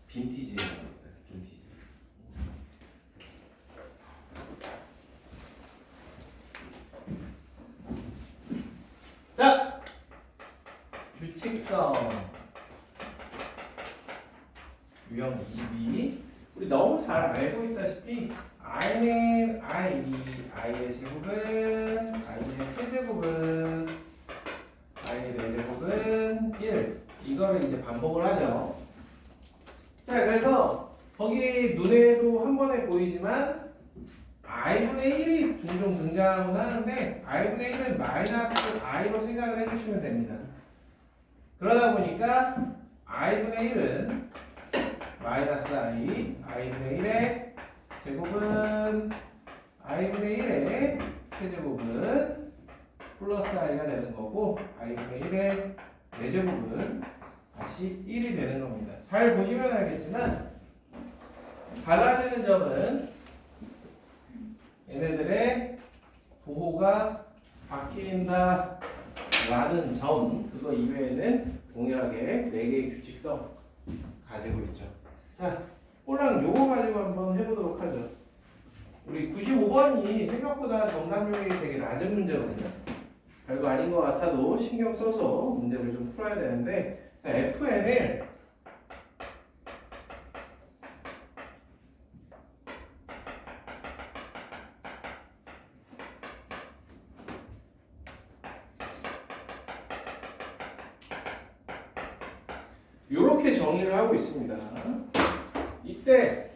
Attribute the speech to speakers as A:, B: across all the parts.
A: 빈티지 빈티지. 자, 규칙성 유형 22. 우리 너무 잘 알고 있다시피 i는 i의 제곱은 i의 세제곱은 i의 4제곱은 1. 이거를 이제 반복을 하죠. 자, 그래서 거기 눈에도 한 번에 보이지만 i분의 1이 종종 등장하곤 하는데 i분의 1은 마이너스 i로 생각을 해주시면 됩니다. 그러다 보니까 i분의 1은 마이너스 i분의 1의 제곱은 i분의 1의 세제곱은 플러스 i가 되는 거고 i분의 1의 4제곱은 다시 1이 되는 겁니다. 잘 보시면 알겠지만 달라지는 점은 얘네들의 부호가 바뀐다 라는 점, 그거 이외에는 동일하게 4개의 규칙성 가지고 있죠. 자, 꼴랑 요거 가지고 한번 해보도록 하죠. 우리 95번이 생각보다 정답률이 되게 낮은 문제거든요. 별거 아닌 것 같아도 신경 써서 문제를 좀 풀어야 되는데, 자, FN을 이렇게 정의를 하고 있습니다. 이때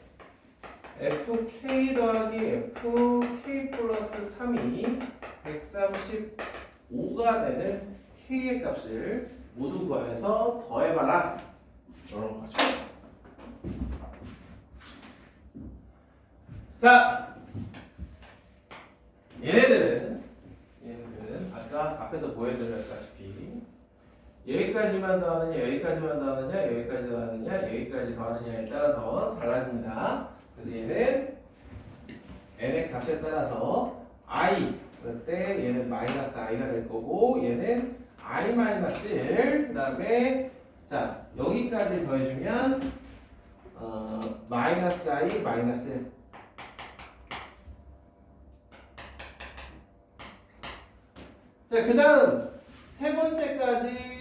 A: fk 더하기 fk 플러스 3이 135가 되는 k의 값을 모두 구해서 더해봐라. 이런 거죠. 자, 얘네들은 아까 앞에서 보여드렸다시피 여기까지만 더하느냐, 여기까지만 더하느냐, 여기까지 더하느냐, 여기까지 더하느냐에 따라서 달라집니다. 그래서 얘는 n의 값에 따라서 i 그럴 때 얘는 마이너스 i가 될 거고, 얘는 i 마이너스 1, 그 다음에 자 여기까지 더해주면 마이너스 i 마이너스 1. 자, 그 다음 세 번째까지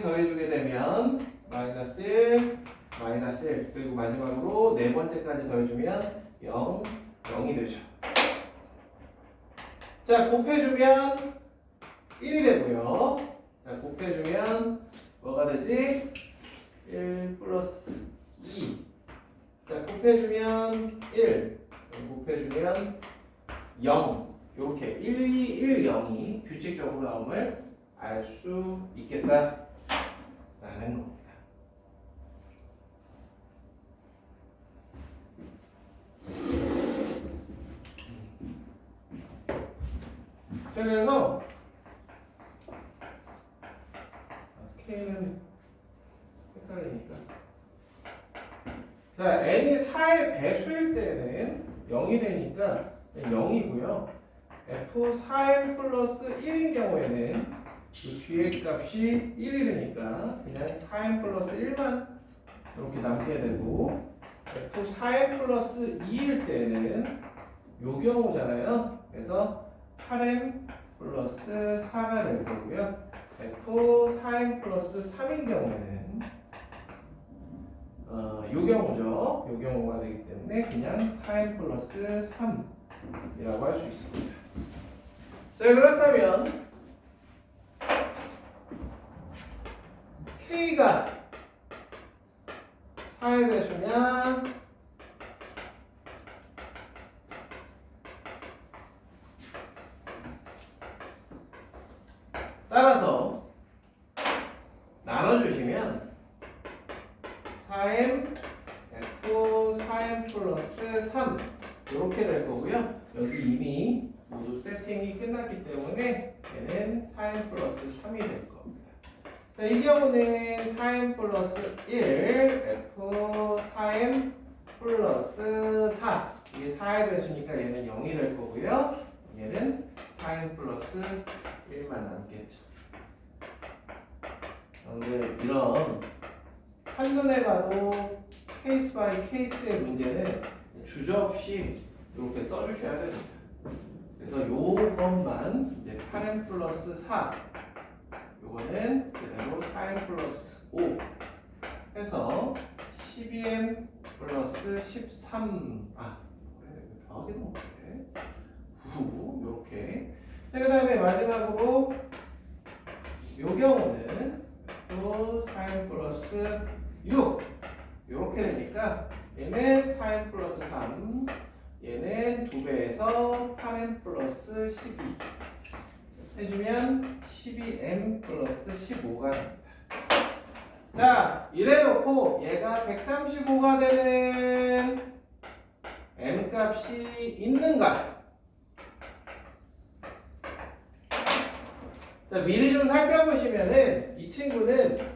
A: 더해주게 되면 마이너스 1, 마이너스 1, 그리고 마지막으로 네 번째까지 더해주면 0, 0이 되죠. 자, 곱해주면 1이 되고요. 자, 곱해주면 뭐가 되지? 1 플러스 2. 자, 곱해주면 1, 곱해주면 0. 이렇게 1, 2, 1, 0이 규칙적으로 나옴을 알 수 있겠다라는 겁니다. 자, 그래서 K는 헷갈리니까, 자, n이 4의 배수일 때는 0이 되니까 0이고요. f4n 플러스 1인 경우에는 이 뒤의 값이 1이 되니까 그냥 4n 플러스 1만 이렇게 남게 되고, f4n 플러스 2일 때는 요 경우잖아요. 그래서 8n 플러스 4가 될 거고요. f4n 플러스 3인 경우에는 요 경우죠. 요 경우가 되기 때문에 그냥 4n 플러스 3이라고 할 수 있습니다. 자, 그렇다면 K가 4의 배수냐, 따라서 나눠주시면 4m f 4m 플러스 3 이렇게 될 거고요. 여기 이미 모두 세팅이 끝났기 때문에 얘는 4m 플러스 3이 될 겁니다. 자, 이 경우는 4m 플러스 1 f 4m 플러스 4, 이게 4의 배수니까 얘는 0이 될 거고요. 얘는 4m 플러스 1만 남겠죠. 근데 이런 한눈에 봐도 케이스 바이 케이스의 문제는 주저없이 이렇게 써주셔야 됩니다. 그래서 요것만 이제 8n 플러스 4 요거는 그대로 4n 플러스 5 해서 12n 플러스 13 더하기도 못해 9 요렇게. 그 다음에 마지막으로 요 경우는 또 4n 플러스 6 요렇게 되니까 얘는 4n 플러스 3 얘는 2배에서 8n 플러스 12 해주면 12m 플러스 15가 됩니다. 자, 이래놓고 얘가 135가 되는 m 값이 있는가? 자, 미리 좀 살펴보시면은 이 친구는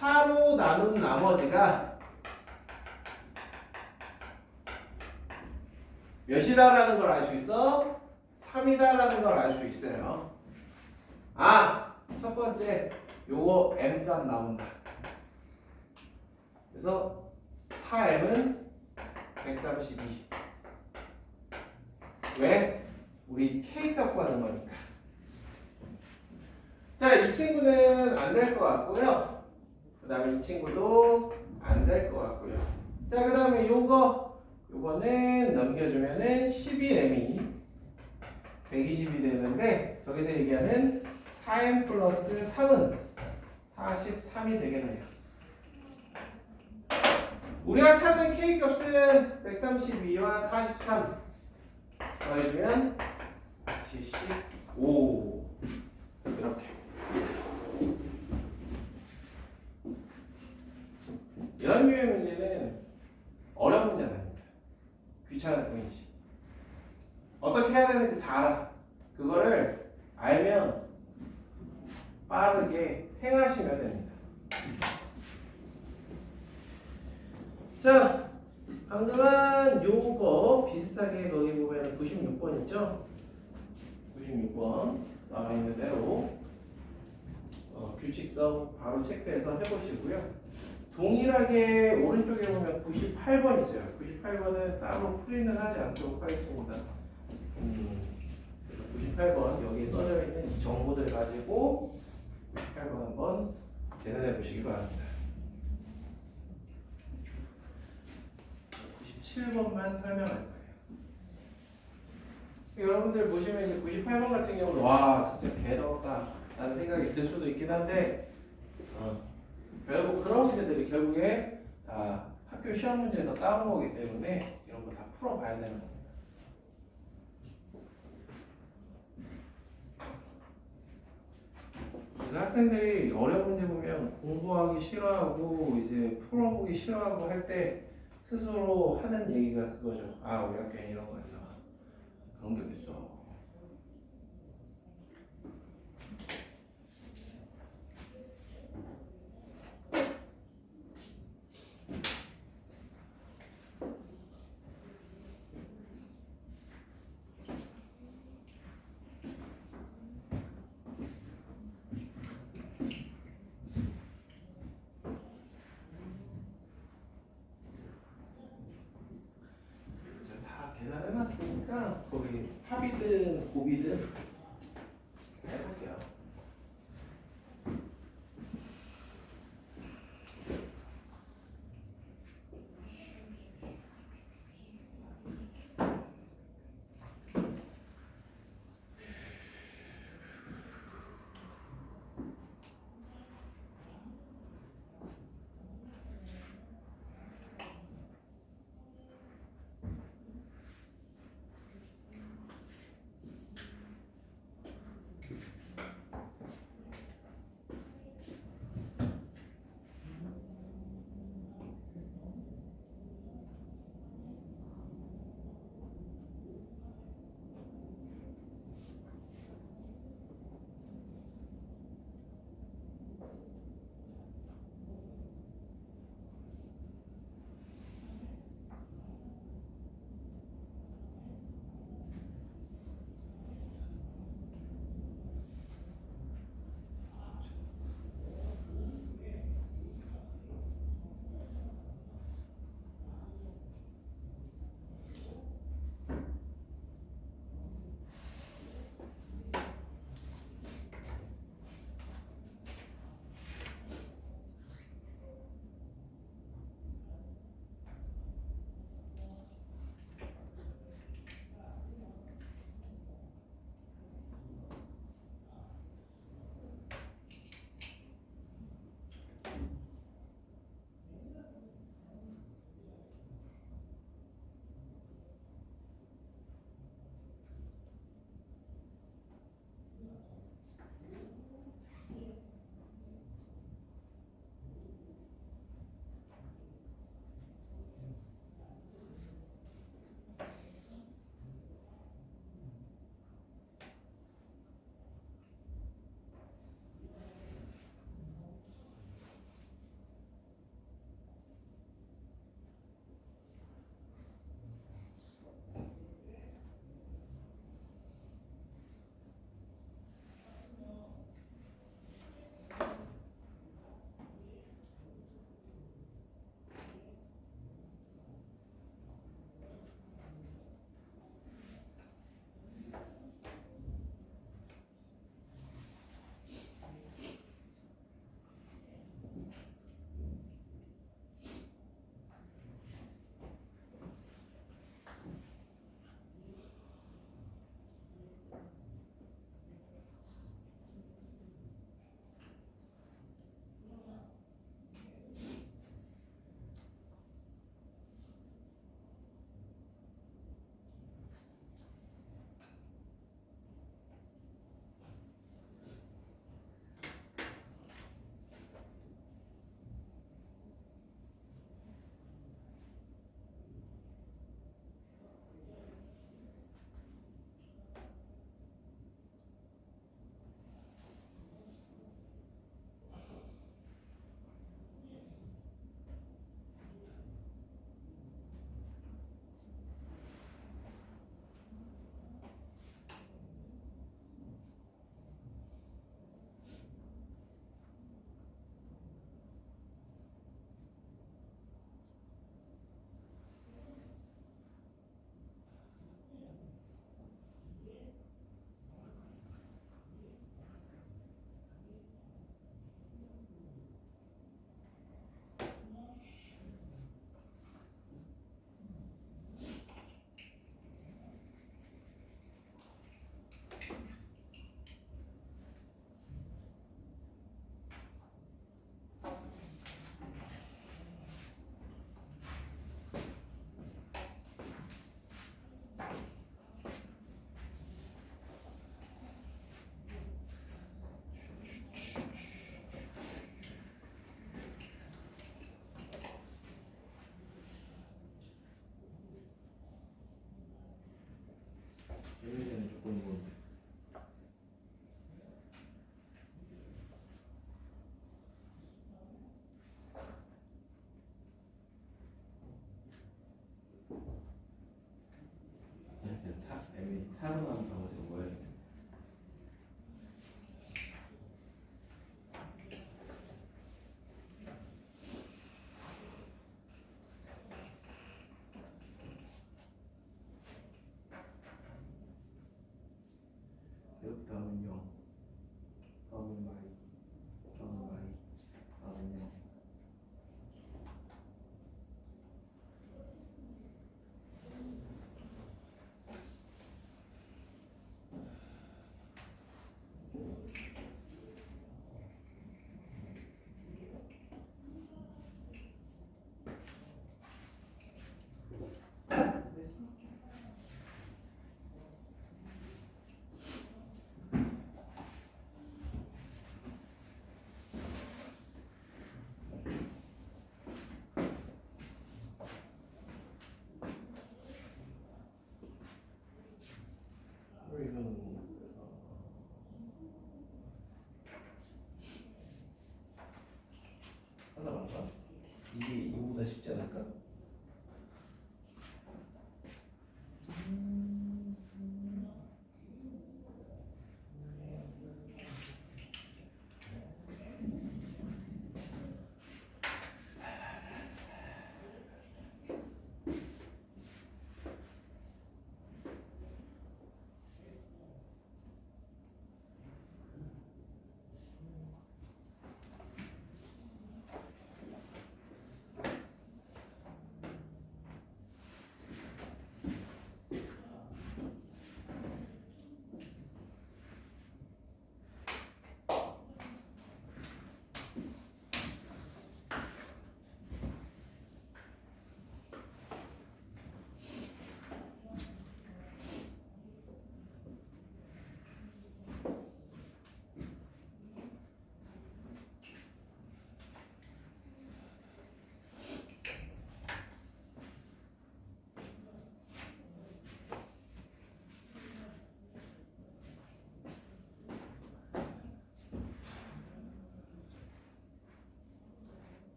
A: 4로 나눈 나머지가 몇이다라는 걸 알 수 있어? 3이다라는 걸 알 수 있어요. 첫 번째 요거 m 값 나온다. 그래서 4m은 132. 왜? 우리 k 값 구하는 거니까. 자, 이 친구는 안 될 것 같고요. 그 다음에 이 친구도 안 될 것 같고요. 자, 그 다음에 요거는 넘겨주면은 12m이 120이 되는데 저기서 얘기하는 4m 플러스 3은 43이 되겠네요. 우리가 찾는 k 값은 132와 43 더해주면 75 이렇게. 이런 류의 문제는 어려운 문제는 아닙니다. 귀찮을 뿐이지. 어떻게 해야 되는지 다 알아. 그거를 알면 빠르게 행하시면 됩니다. 자, 방금은 요거 비슷하게 거기 보면 96번 있죠? 96번 나와 있는 대로 규칙성 바로 체크해서 해보시고요. 동일하게 오른쪽에 보면 98번 있어요. 98번은 따로 풀이는 하지 않도록 하겠습니다. 98번 여기에 써져 있는 이 정보들 가지고 98번 한번 계산해 보시기 바랍니다. 97번만 설명할 거예요. 여러분들 보시면 이제 98번 같은 경우는 와 진짜 개더럽다 라는 생각이 들 수도 있긴 한데 결국 그런 문제들이 결국에 다 학교 시험 문제에서 따온 거기 때문에 이런 거 다 풀어봐야 되는 겁니다. 그래서 학생들이 어려운 문제 보면 공부하기 싫어하고 이제 풀어보기 싫어하고 할 때 스스로 하는 얘기가 그거죠. 우리 학교에 이런 거 있어. 그런 게 어딨어. 계산해놨으니까 거기 합이든 곱이든 해보세요. 사용하는 방식은 뭐예요? 다음은 0, 다음은 y, 다음은 y, 다음은 0. 이건 하나 말까? 이게 이거보다 쉽지 않을까?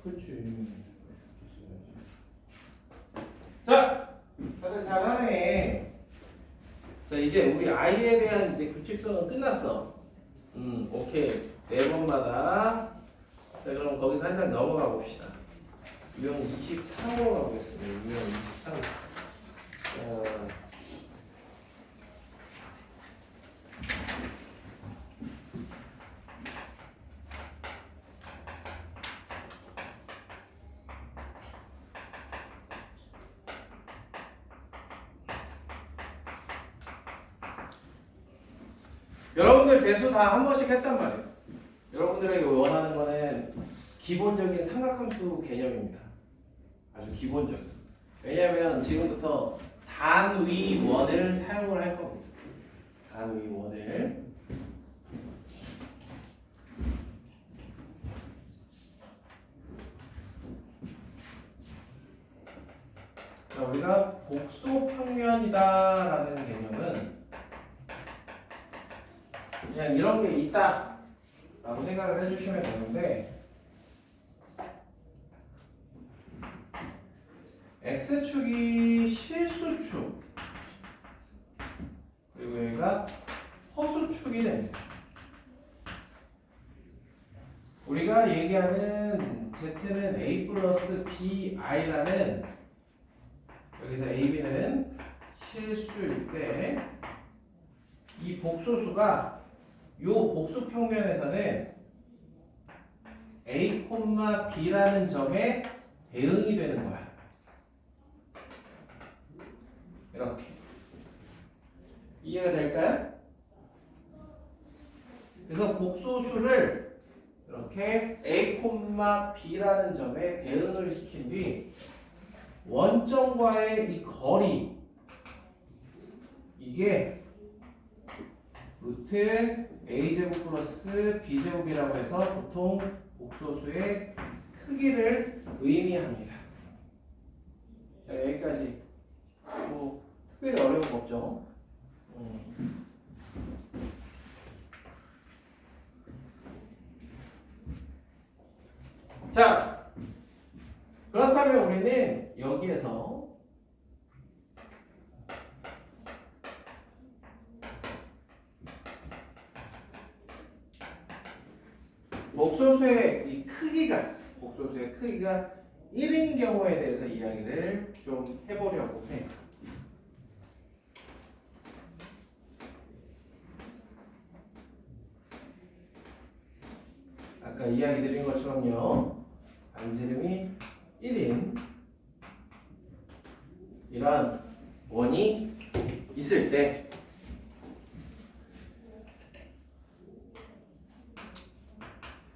A: 그렇지. 자, 다들 잘하네. 자, 이제 우리 i에 대한 이제 규칙성은 끝났어. 오케이. 네 번마다. 자, 그럼 거기서 한 장 넘어가 봅시다. 유형 23호로 가보겠습니다. 유형 23호. 자, 여러분들 대수 다 한 번씩 했단 말이에요. 여러분들에게 원하는 거는 기본적인 삼각함수 개념입니다. 아주 기본적인. 왜냐하면 지금부터 단위원을 사용을 할 겁니다. 단위원을. 자, 우리가 복소평면이다라는 개념은 그냥 이런 게 있다 라고 생각을 해주시면 되는데, X축이 실수축, 그리고 여기가 허수축이 됩니다. 우리가 얘기하는 Z는 A 플러스 BI라는, 여기서 A, B는 실수일 때 이 복소수가 요 복수평면에서는 A, B라는 점에 대응이 되는 거야. 이렇게. 이해가 될까요? 그래서 복소수를 이렇게 A, B라는 점에 대응을 시킨 뒤 원점과의 이 거리, 이게 루트 a제곱 플러스 b제곱이라고 해서 보통 복소수의 크기를 의미합니다. 자, 여기까지 뭐 특별히 어려운 거 없죠. 자, 그렇다면 우리는 여기에서 복소수의 이 복소수의 크기가 1인 경우에 대해서 이야기를 좀 해보려고 해요. 아까 이야기 드린 것처럼요. 반지름이 1인 이런 원이 있을 때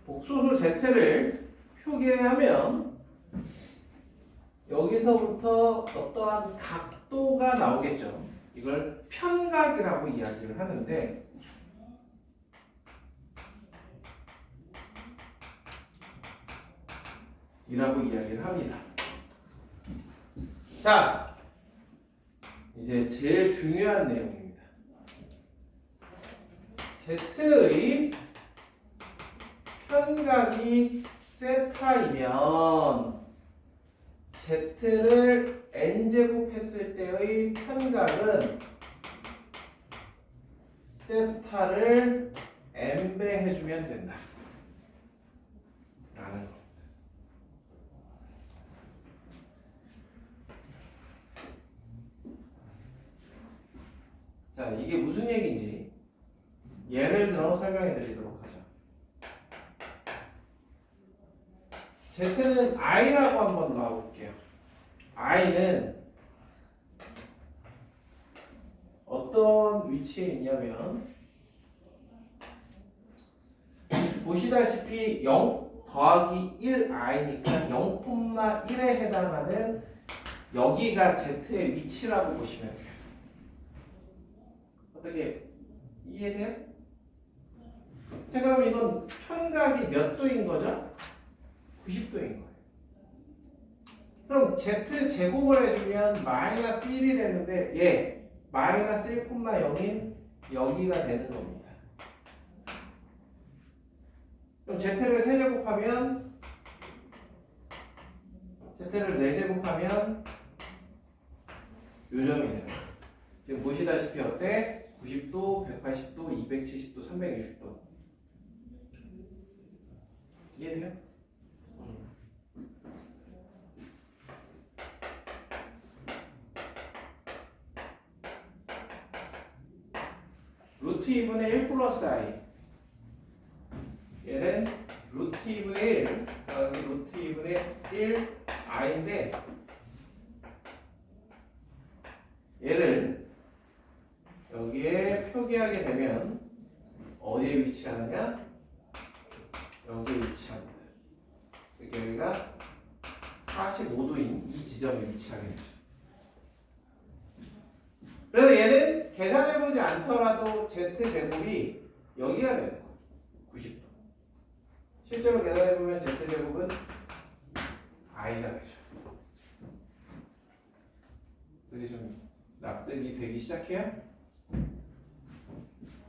A: 복소수 z를 표기하면 여기서부터 어떠한 각도가 나오겠죠. 이걸 편각이라고 이야기를 하는데 이라고 이야기를 합니다. 자, 이제 제일 중요한 내용입니다. z의 편각이 세타이면 z를 n제곱 했을 때의 편각은 세타를 n배 해주면 된다 라는 거. 자, 이게 무슨 얘기인지 예를 들어 설명해 드리도록 하죠. z는 i라고 한번 놔볼게요. i는 어떤 위치에 있냐면 보시다시피 0 더하기 1i니까 0,1에 해당하는 여기가 z의 위치라고 보시면 돼요. 어떻게 이해돼요? 자, 그럼 이건 편각이 몇 도인 거죠? 90도인 거예요. 그럼 z 제곱을 해주면 마이너스 1이 되는데 얘 마이너스 1,0인 여기가 되는 겁니다. 그럼 z를 세제곱하면 z를 4제곱하면 요 점이 돼요. 지금 보시다시피 어때? 90도, 180도, 270도, 360도. 이해돼요? 루트 2분의 1 플러스 i. 얘는 루트 2분의 1, 여기 루트 2분의 1 i인데 얘를 여기에 표기하게 되면 어디에 위치하느냐? 여기에 위치합니다. 여기가 45도인 이 지점에 위치하게 되죠. 그래서 얘는 계산해보지 않더라도 z제곱이 여기가 되는 거예요. 90도. 실제로 계산해보면 z제곱은 i가 되죠. 되게 좀 납득이 되기 시작해요?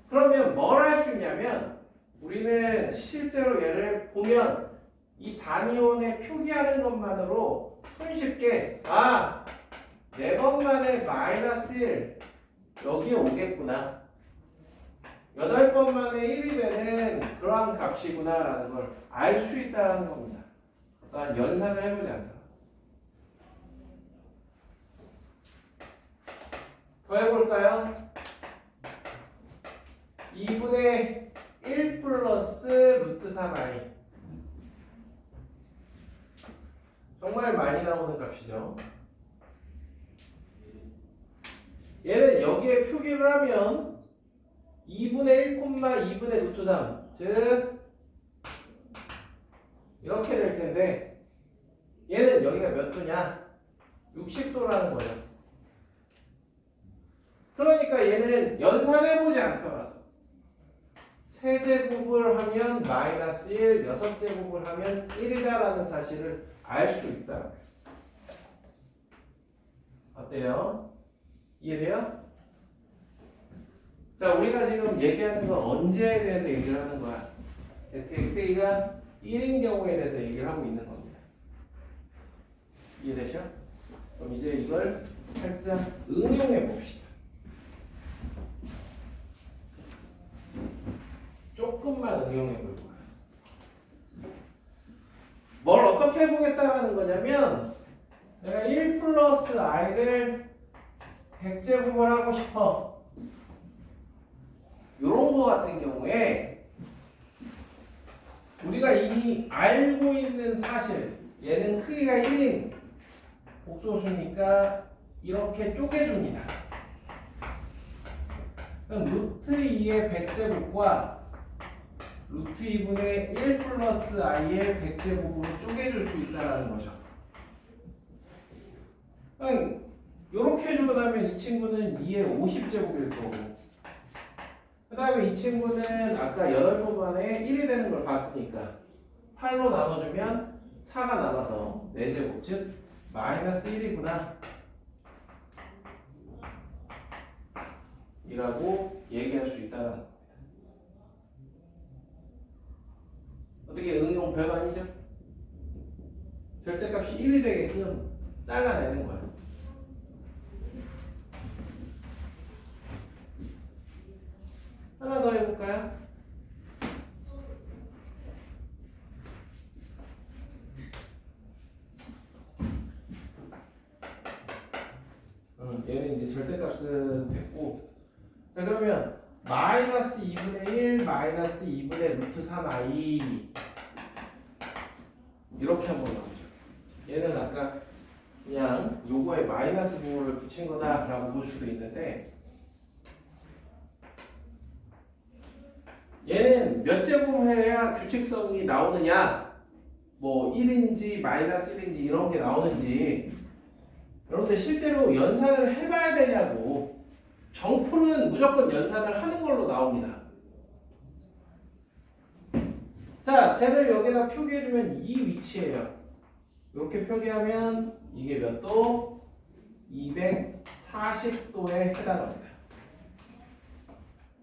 A: 그러면 뭘 할 수 있냐면 우리는 실제로 얘를 보면 이 단위원에 표기하는 것만으로 손쉽게 4번 만에 마이너스 1 여기에 오겠구나, 8번 만에 1이 되는 그러한 값이구나 라는 걸 알 수 있다는 겁니다. 또한 연산을 해보지 않다. 더 해볼까요? 2분의 1 플러스 루트 3i. 정말 많이 나오는 값이죠. 얘는 여기에 표기를 하면 2분의 1, 2분의 루트 3, 즉 이렇게 될 텐데 얘는 여기가 몇 도냐? 60도라는 거죠. 그러니까 그러니까 얘는 연산해보지 않더라도 세제곱을 하면 마이너스 1, 여섯 제곱을 하면 1이다라는 사실을 알 수 있다. 어때요? 이해돼요? 자, 우리가 지금 얘기하는 건 언제에 대해서 얘기를 하는 거야? z의 크기가 1인 경우에 대해서 얘기를 하고 있는 겁니다. 이해되죠? 그럼 이제 이걸 살짝 응용해 봅시다. 조금만 응용해 볼 거야. 뭘 어떻게 해보겠다라는 거냐면 내가 1 플러스 i를 100제곱을 하고 싶어. 요런 거 같은 경우에 우리가 이미 알고 있는 사실, 얘는 크기가 1인 복소수니까 이렇게 쪼개줍니다. 그럼 루트 2의 100제곱과 루트 2분의 1 플러스 i의 100제곱으로 쪼개줄 수 있다는 거죠. 이렇게 해주고 나면 이 친구는 2의 50제곱일 거고, 그 다음에 이 친구는 아까 8번 만에 1이 되는 걸 봤으니까 8로 나눠주면 4가 남아서 4제곱, 즉 마이너스 1이구나 이라고 얘기할 수 있다는 겁니다. 어떻게 응용 별거 아니죠? 절대값이 1이 되게끔 잘라내는 거야. 하나 더 해볼까요? 얘는 이제 절대값은 됐고, 자 그러면 마이너스 2분의 1 마이너스 2분의 루트 3i 이렇게 한번 나오죠. 얘는 아까 그냥 요거에 마이너스 부호를 붙인 거다라고 볼 수도 있는데, 얘는 몇 제곱을 해야 규칙성이 나오느냐, 뭐 1인지 마이너스 1인지 이런 게 나오는지 여러분들 실제로 연산을 해봐야 되냐고. 정풀은 무조건 연산을 하는 걸로 나옵니다. 자, 쟤를 여기다 표기해주면 이 위치예요. 이렇게 표기하면 이게 몇 도? 240도에 해당합니다.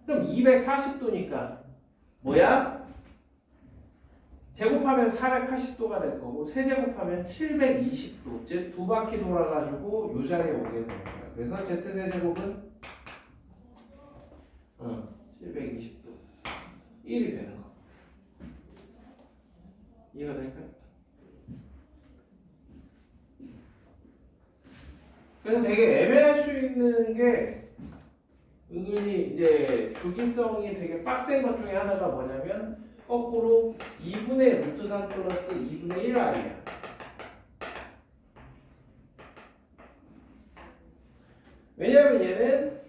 A: 그럼 240도니까 뭐야? 제곱하면 480도가 될 거고 세제곱하면 720도, 즉 두 바퀴 돌아가지고 이 자리에 오게 되는 거예요. 그래서 z세제곱은 720도 1이 되는 거. 이해가 될까요? 그래서 되게 애매할 수 있는 게 은근히 이제 주기성이 되게 빡센 것 중에 하나가 뭐냐면 거꾸로 2분의 루트 3 플러스 2분의 1i야. 왜냐하면 얘는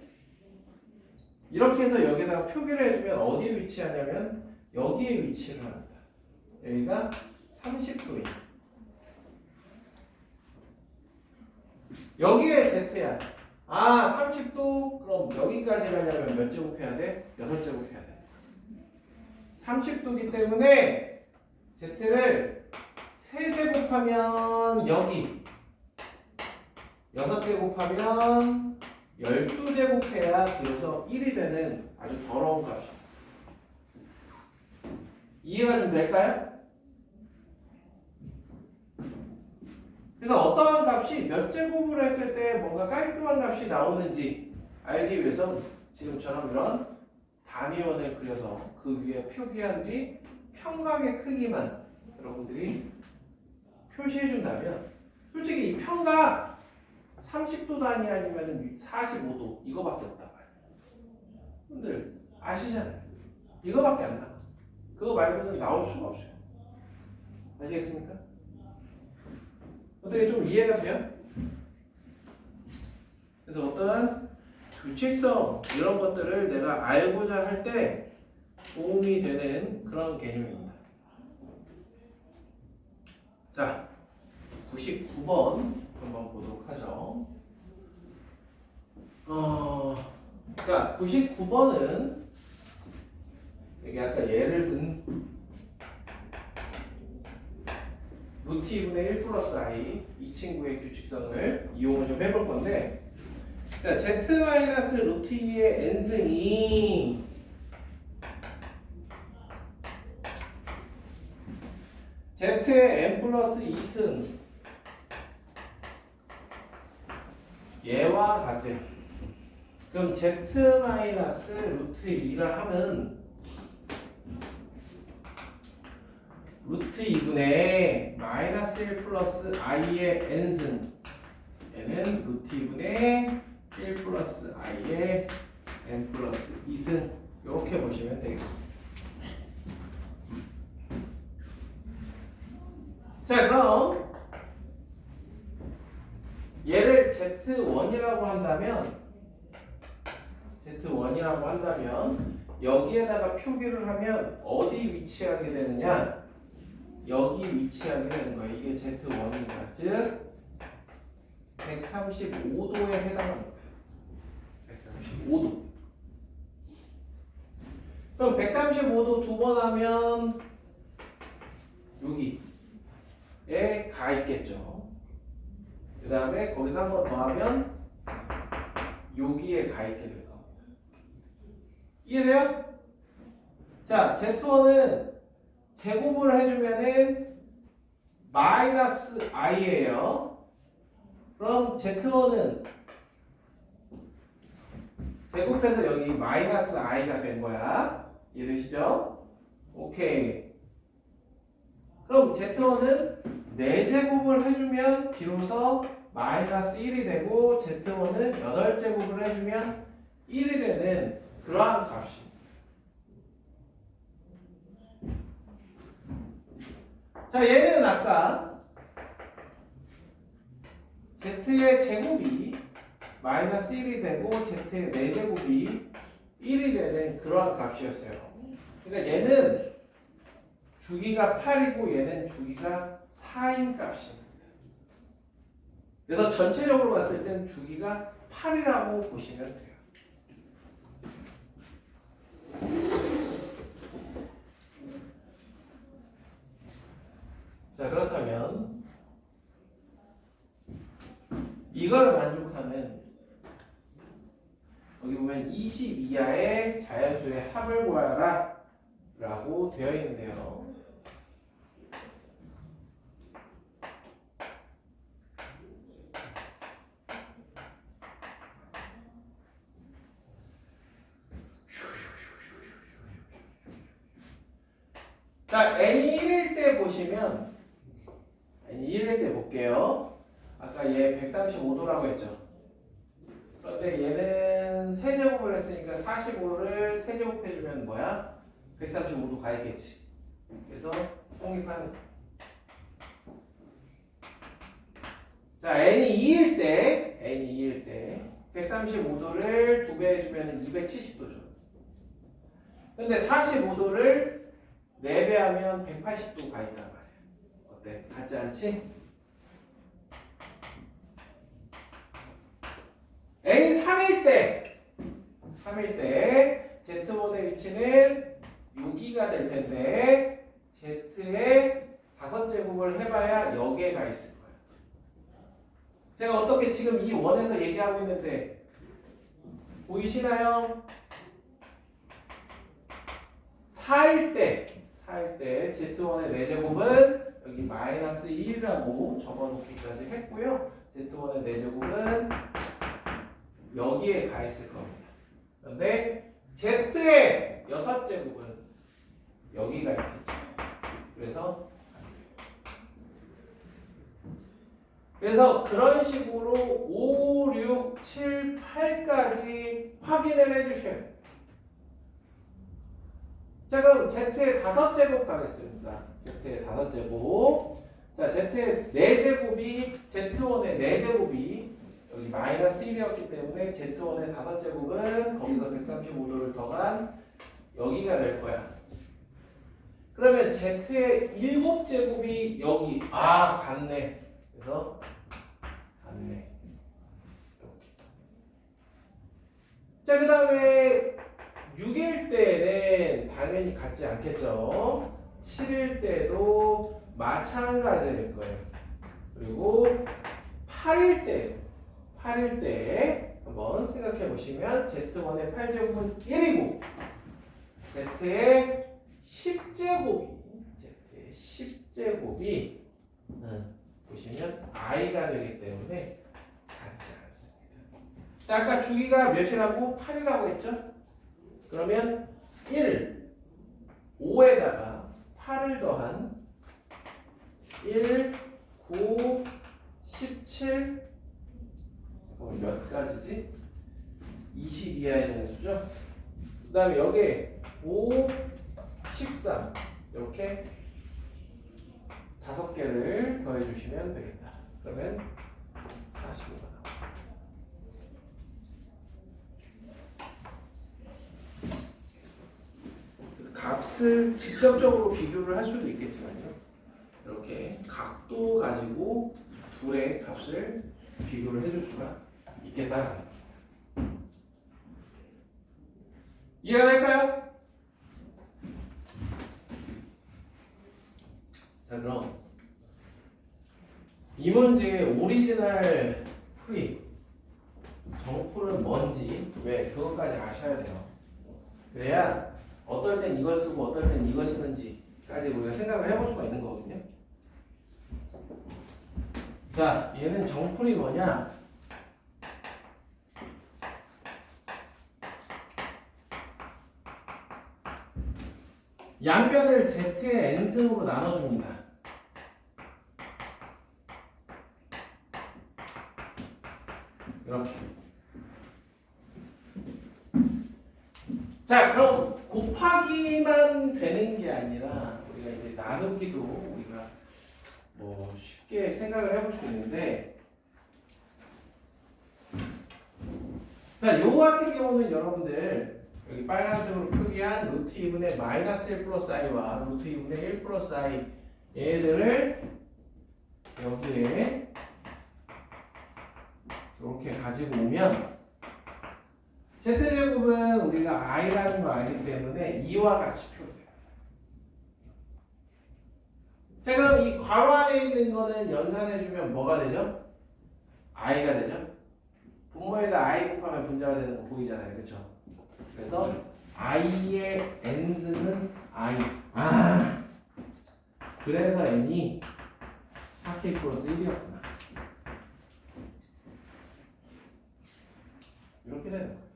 A: 이렇게 해서 여기다가 표기를 해주면 어디에 위치하냐면 여기에 위치를 합니다. 여기가 30도예요. 여기에 z야. 아 30도? 그럼 여기까지 가려면 몇 제곱 해야 돼? 6제곱 해야 돼. 30도기 때문에 z를 3제곱하면 여기 6제곱하면 12제곱해야 그래서 1이 되는 아주 더러운 값이에요. 이해가 좀 될까요? 그래서 어떠한 값이 몇 제곱을 했을 때 뭔가 깔끔한 값이 나오는지 알기 위해서 지금처럼 이런 단위원을 그려서 그 위에 표기한 뒤 평각의 크기만 여러분들이 표시해 준다면, 솔직히 이 평각 30도 단위 아니면 45도 이거밖에 없단 말이에요. 여러분들 아시잖아요. 이거밖에 안 나와. 그거 말고는 나올 수가 없어요. 아시겠습니까? 어떻게 좀 이해가 돼요? 그래서 어떠한 규칙성 이런 것들을 내가 알고자 할 때 도움이 되는 그런 개념입니다. 자, 99번 한번 보도록 하죠. 자, 99번은 여기 아까 예를 든 루트 2분의 1 플러스 i 이 친구의 규칙성을 이용을 좀 해볼 건데, 자, z 마이너스 루트 2의 n승이 z의 n 플러스 2승 얘와 같대요. 그럼 z 마이너스 루트 2를 하면 루트 2분의 마이너스 1 플러스 i의 n승, 얘는 루트 2분의 1 플러스 i의 n 플러스 2승, 이렇게 보시면 되겠습니다. 자, 그럼 얘를 z1이라고 한다면 여기에다가 표기를 하면 어디 위치하게 되느냐? 여기 위치하게 되는 거예요. 이게 z1입니다. 즉 135도에 해당합니다. 135도. 그럼 135도 두 번 하면 여기에 가 있겠죠. 그 다음에 거기서 한 번 더 하면 여기에 가 있게 될 겁니다. 이해돼요? 자, z1은 제곱을 해주면은 마이너스 i예요. 그럼 z1은 제곱해서 여기 마이너스 i가 된 거야. 이해되시죠? 오케이. 그럼 z1은 4제곱을 해주면 비로소 마이너스 1이 되고, z1은 8제곱을 해주면 1이 되는 그러한 값입니다. 자, 얘는 아까 z의 제곱이 마이너스 1이 되고 z의 4제곱이 1이 되는 그러한 값이었어요. 그러니까 얘는 주기가 8이고 얘는 주기가 4인 값입니다. 그래서 전체적으로 봤을 땐 주기가 8이라고 보시면 돼요. 자, 그렇다면 이걸 만족하는, 여기 보면 20 이하의 자연수의 합을 구하라 라고 되어 있는데요. 자, n이 1일 때 보시면, n이 1일 때 볼게요. 아까 얘 135도라고 했죠. 그런데 얘는 세제곱을 했으니까 45를 세제곱해주면 뭐야? 135도 가 있겠지. 그래서 성립하는. 자, n이 2일 때 135도를 2배 해주면 270도죠. 근데 45도를 4배 하면 180도 가 있단 말이야. 어때? 같지 않지? n이 3일 때 z1의 위치는 여기가 될 텐데, z의 5제곱을 해봐야 여기에 가 있을 거예요. 제가 어떻게 지금 이 원에서 얘기하고 있는데 보이시나요? 4일 때 z1의 4제곱은 여기 마이너스 1이라고 적어놓기까지 했고요. z1의 4제곱은 여기에 가 있을 겁니다. 그런데 z의 6제곱은 여기가 있겠죠. 그래서 그런 식으로 5, 6, 7, 8까지 확인을 해주셔야 돼요. 자, 그럼 z의 5제곱 가겠습니다. z의 5제곱. 자, z의 4제곱이 z1의 4제곱이 여기 마이너스 1이었기 때문에 z1의 5제곱은 거기서 135도를 더한 여기가 될 거야. 그러면 z의 7제곱이 여기, 같네. 그래서 같네. 이렇게. 자, 그 다음에 6일 때는 당연히 같지 않겠죠. 7일 때도 마찬가지일 거예요. 그리고 8일 때 한번 생각해 보시면 Z1의 8제곱은 1이고 Z의 10제곱이 보시면 i가 되기 때문에 같지 않습니다. 자, 아까 주기가 몇이라고? 8이라고 했죠? 그러면 1, 5에다가 8을 더한 1, 9, 17, 몇 가지지? 22하에 되는 수죠? 그 다음에 여기에 5, 13 이렇게 5개를 더해주시면 되겠다. 그러면 45가 나옵니다. 값을 직접적으로 비교를 할 수도 있겠지만요. 이렇게 각도 가지고 둘의 값을 비교를 해줄 수가 있겠다. 이해가 될까요? 자, 그럼 이 문제의 오리지널 풀이 정풀은 뭔지 왜 그것까지 아셔야 돼요. 그래야 어떨 땐 이걸 쓰고 어떨 땐 이걸 쓰는지까지 우리가 생각을 해볼 수가 있는 거거든요. 자, 얘는 정풀이 뭐냐? 양변을 z의 n승으로 나눠줍니다. 이렇게. 자, 그럼 곱하기만 되는 게 아니라 우리가 이제 나누기도 우리가 뭐 쉽게 생각을 해볼 수 있는데, 자, 요거 같은 경우는 여러분들 여기 빨간색으로 표기한 루트 2분의 마이너스 1 플러스 i와 루트 2분의 1 플러스 i 얘들을 여기에 이렇게 가지고 오면 z제곱은 우리가 i라는 거 알기 때문에 2와 같이 표현돼요. 자, 그럼 이 괄호 안에 있는 거는 연산해주면 뭐가 되죠? i가 되죠? 분모에다 i 곱하면 분자가 되는 거 보이잖아요. 그렇죠? 그래서 i의 n승은 i. 아, 그래서 n이 4k 플러스 1이었구나. 이렇게 되는 거예요.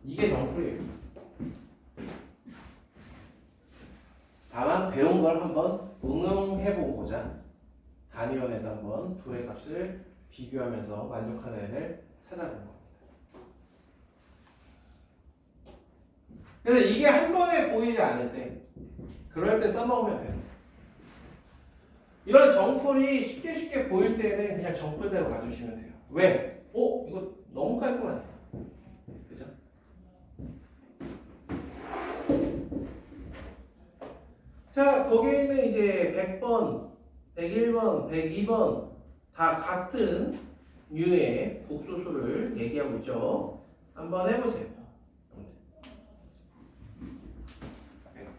A: 이게 정풀이에요. 다만 배운 걸 한번 응용해보고자 단위원에서 한번 둘의 값을 비교하면서 만족하는 애를 찾아본 겁니다. 그래서 이게 한 번에 보이지 않을 때 그럴 때 써먹으면 돼요. 이런 정풀이 쉽게 보일 때는 그냥 정풀대로 가주시면 돼요. 왜? 이거 너무 깔끔하네. 그죠? 자, 거기에 있는 이제 100번, 101번, 102번 다 같은 류의 복소수를 얘기하고 있죠. 한번 해보세요.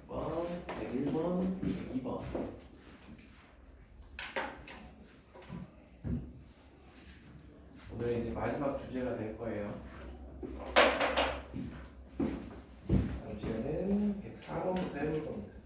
A: 100번, 101번, 102번. 오늘 이제 마지막 주제가 될 거예요. 다음 시간은 104번부터 해볼 겁니다.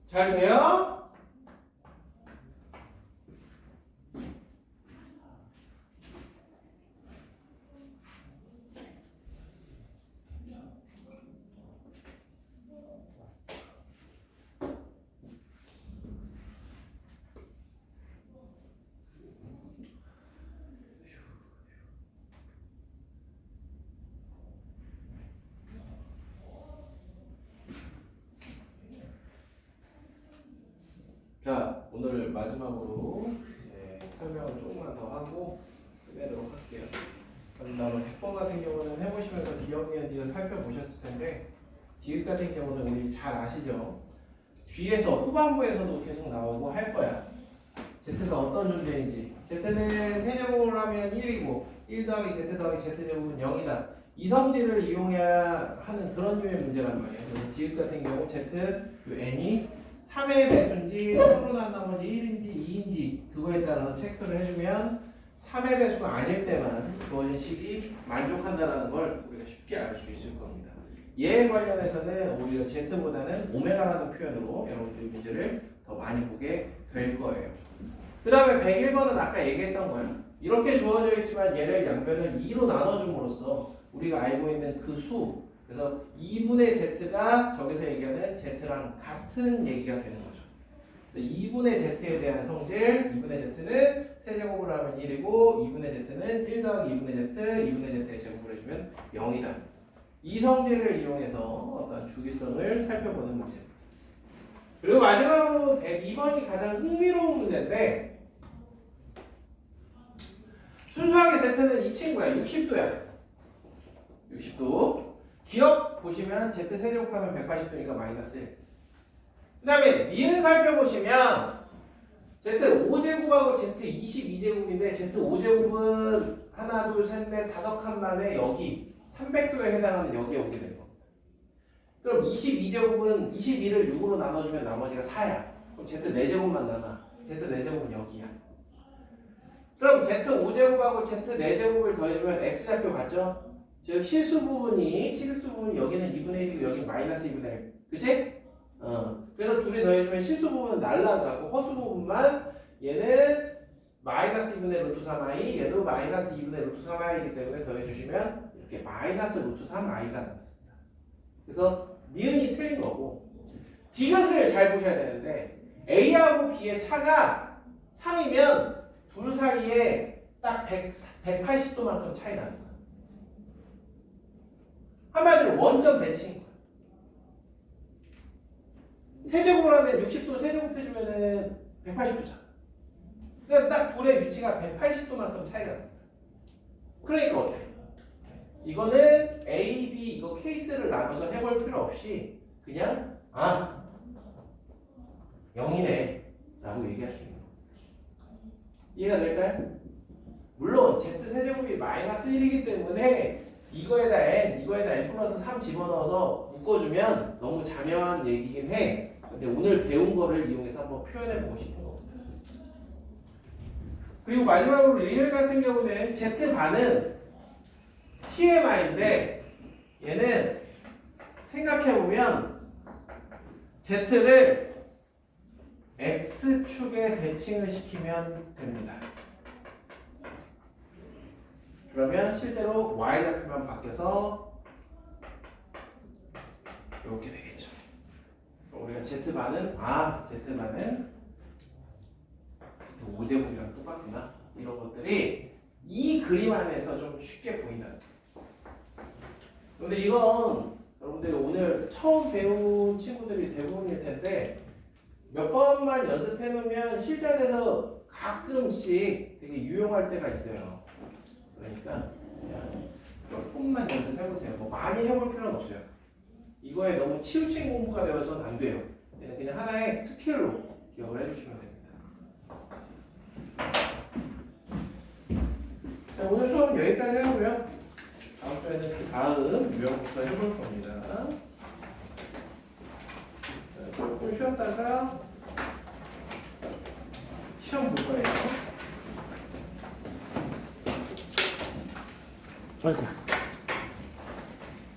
A: 잘 돼요? 자, 오늘 마지막으로 이제 설명을 조금만 더 하고 끝내도록 할게요. 그다음에 100번 같은 경우는 해보시면서 기억 연기를 살펴보셨을 텐데 디귿 같은 경우는 우리 잘 아시죠? 뒤에서 후반부에서도 계속 나오고 할 거야. Z가 어떤 존재인지. Z는 세제곱을 하면 1이고 1 더하기 Z 더하기 Z제곱은 0이다. 이 성질을 이용해야 하는 그런 류의 문제란 말이에요. 그래서 디귿 같은 경우 Z, 요 N이 3의 배수인지 3으로 난 나머지 1인지 2인지 그거에 따라서 체크를 해주면 3의 배수가 아닐 때만 주어진 식이 만족한다는 걸 우리가 쉽게 알 수 있을 겁니다. 얘에 관련해서는 오히려 Z보다는 오메가라는 표현으로 여러분들이 문제를 더 많이 보게 될 거예요. 그 다음에 101번은 아까 얘기했던 거예요. 이렇게 주어져 있지만 얘를 양변을 2로 나눠줌으로써 우리가 알고 있는 그 수, 그래서 2분의 Z가 저기서 얘기하는 Z랑 같은 얘기가 되는 거죠. 2분의 Z에 대한 성질, 2분의 Z는 세제곱을 하면 1이고 2분의 Z는 1 더하기 2분의 Z, 2분의 Z의 제곱을 해주면 0이다. 이 성질을 이용해서 어떤 주기성을 살펴보는 문제입니다. 그리고 마지막으로 102번이 가장 흥미로운 문제인데 순수하게 Z는 이 친구야. 60도야. 60도. 기억 보시면 Z 세제곱하면 180도니까 마이너스 1. 그 다음에 니은 살펴보시면 Z 5제곱하고 Z 22제곱인데 Z 5제곱은 하나, 둘, 셋, 넷, 5칸 만에 여기 300도에 해당하는 여기에 오게 되는 겁니다. 그럼 22제곱은 22를 6으로 나눠주면 나머지가 4야. 그럼 Z 4제곱만 남아. Z 4제곱은 여기야. 그럼 Z 5제곱하고 Z 4제곱을 더해주면 X좌표 같죠? 즉 실수 부분이 여기는 2분의 1이고 여기는 마이너스 2분의 1. 그치? 그래서 둘이 더해주면 실수 부분은 날라가고 허수 부분만 얘는 마이너스 2분의 루트 3i 얘도 마이너스 2분의 루트 3i이기 때문에 더해주시면 이렇게 마이너스 루트 3i가 나왔습니다. 그래서 니은이 틀린 거고 디귿을 잘 보셔야 되는데 A하고 B의 차가 3이면 둘 사이에 딱 180도만큼 차이 나는 거예요. 한마디로 원점 배치인 거예요. 세제곱을 하면 60도 세제곱해주면은 180도잖아. 그러니까 딱 둘의 위치가 180도만큼 차이가 납니다. 그러니까 어때? 이거는 A, B 이거 케이스를 나눠서 해볼 필요 없이 그냥 0이네 라고 얘기할 수 있는 거예요. 이해가 될까요? 물론 Z 세제곱이 마이너스 1이기 때문에 이거에다 n 플러스 3 집어넣어서 묶어주면 너무 자명한 얘기긴 해. 근데 오늘 배운 거를 이용해서 한번 표현해보고 싶은 겁니다. 그리고 마지막으로 리얼 같은 경우는 Z반은 TMI인데 얘는 생각해보면 Z를 X축에 대칭을 시키면 됩니다. 그러면 실제로 Y좌표만 바뀌어서 이렇게 되겠죠. 우리가 Z반은 Z반은 5제곱이랑 똑같구나. 이런 것들이 이 그림 안에서 좀 쉽게 보인다. 근데 이건 여러분들이 오늘 처음 배운 친구들이 대부분일 텐데 몇 번만 연습해 놓으면 실전에서 가끔씩 되게 유용할 때가 있어요. 그러니까 그냥 조금만 연습해 보세요. 뭐 많이 해볼 필요는 없어요. 이거에 너무 치우친 공부가 되어서는 안 돼요. 그냥 하나의 스킬로 기억을 해주시면 됩니다. 자, 오늘 수업은 여기까지 하고요. 다음 주에는 그 다음 유형부터 해볼 겁니다. 자, 조금 쉬었다가 시험 볼 거예요.
B: 아이고.